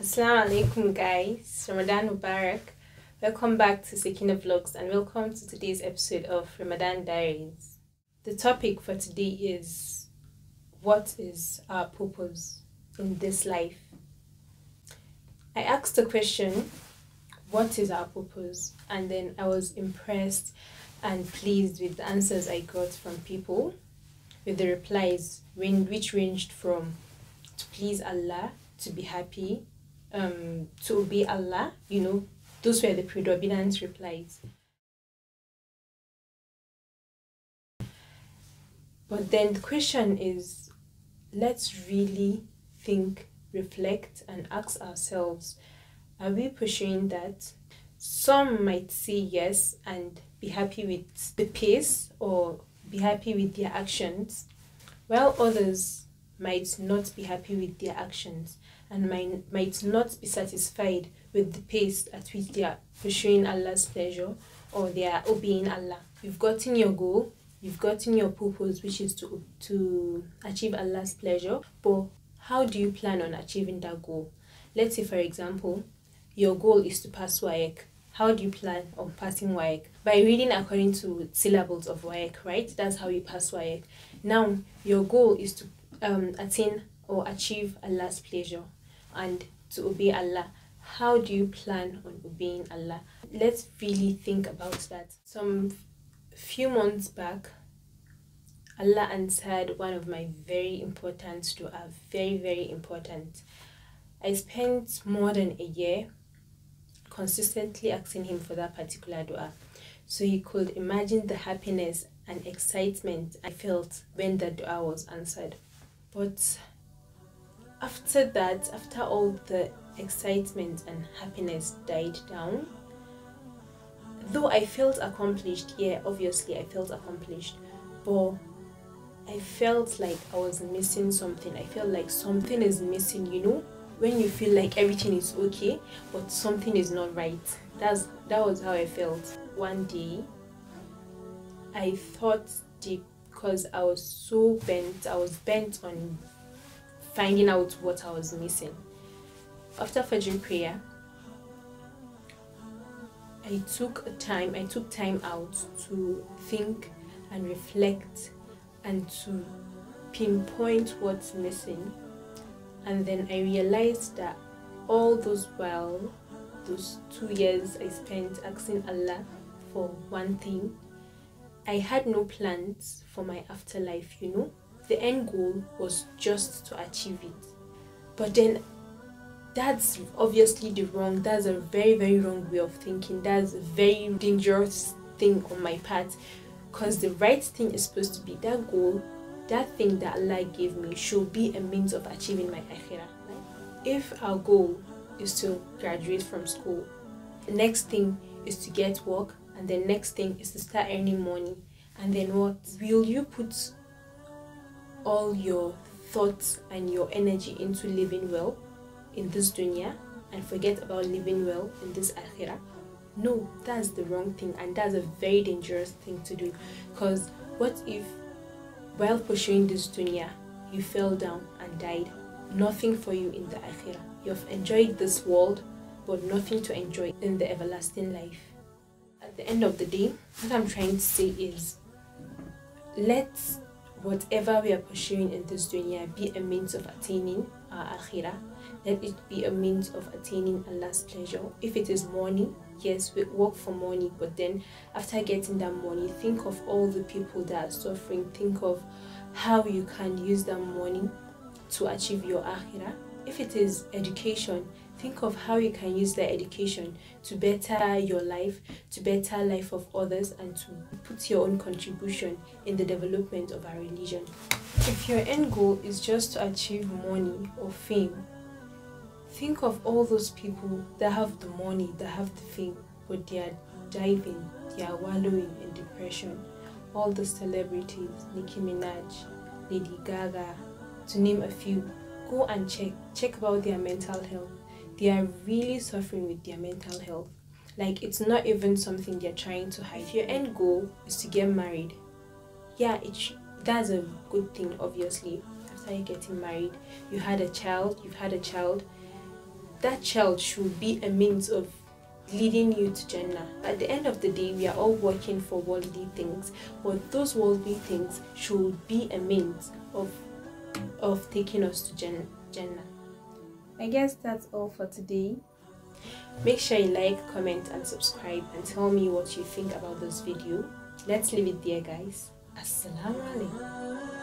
Assalamu alaikum guys, Ramadan Mubarak. Welcome back to Sakina Vlogs and welcome to today's episode of Ramadan Diaries. The topic for today is, what is our purpose in this life? I asked the question, what is our purpose? And then I was impressed and pleased with the answers I got from people, with the replies which ranged from to please Allah, to be happy, to obey Allah, those were the predominant replies. But then the question is, let's really think, reflect, and ask ourselves, are we pursuing that? Some might say yes and be happy with the pace or be happy with their actions, while others might not be happy with their actions and might not be satisfied with the pace at which they are pursuing Allah's pleasure or they are obeying Allah. You've gotten your goal, you've gotten your purpose, which is to achieve Allah's pleasure, but how do you plan on achieving that goal? Let's say, for example, your goal is to pass WAEC. How do you plan on passing WAEC? By reading according to syllables of WAEC, right? That's how you pass WAEC. Now, your goal is to attain or achieve Allah's pleasure and to obey Allah. How do you plan on obeying Allah? Let's really think about that. Some few months back, Allah answered one of my very important dua, very important. I spent more than a year consistently asking him for that particular dua, so he could imagine the happiness and excitement I felt when the dua was answered. But after that, after all the excitement and happiness died down, though I felt accomplished, obviously I felt accomplished, but I felt like I was missing something. I felt like something is missing, when you feel like everything is okay but something is not right. That was how I felt. One day I thought deep, because I was so bent. I was bent on finding out what I was missing. After Fajr prayer, I took time out to think and reflect and to pinpoint what's missing. And then I realized that all those 2 years I spent asking Allah for one thing, I had no plans for my afterlife, The end goal was just to achieve it. But then that's obviously that's a very wrong way of thinking. That's a very dangerous thing on my part, because the right thing is supposed to be that goal, that thing that Allah gave me should be a means of achieving my akhirah. If our goal is to graduate from school, the next thing is to get work, and the next thing is to start earning money, and then what? Will you put all your thoughts and your energy into living well in this dunya and forget about living well in this akhirah? No, that's the wrong thing, and that's a very dangerous thing to do. Because what if while pursuing this dunya you fell down and died? Nothing for you in the akhirah. You've enjoyed this world but nothing to enjoy in the everlasting life. At the end of the day, what I'm trying to say is, let's whatever we are pursuing in this dunya be a means of attaining our akhirah. Let it be a means of attaining Allah's pleasure. If it is money, yes, we work for money, but then after getting that money, think of all the people that are suffering. Think of how you can use that money to achieve your akhirah. If it is education, think of how you can use that education to better your life, to better life of others, and to put your own contribution in the development of our religion. If your end goal is just to achieve money or fame, think of all those people that have the money, that have the fame, but they are diving, they are wallowing in depression. All the celebrities, Nicki Minaj, Lady Gaga, to name a few. Go and check about their mental health. They are really suffering with their mental health. Like, it's not even something they're trying to hide. If your end goal is to get married, that's a good thing. Obviously, after you getting married, you've had a child, that child should be a means of leading you to Jannah. At the end of the day, we are all working for worldly things, but those worldly things should be a means of taking us to Jannah. I guess that's all for today. Make sure you like, comment and subscribe and tell me what you think about this video. Let's leave it there, guys. Assalamu alaikum.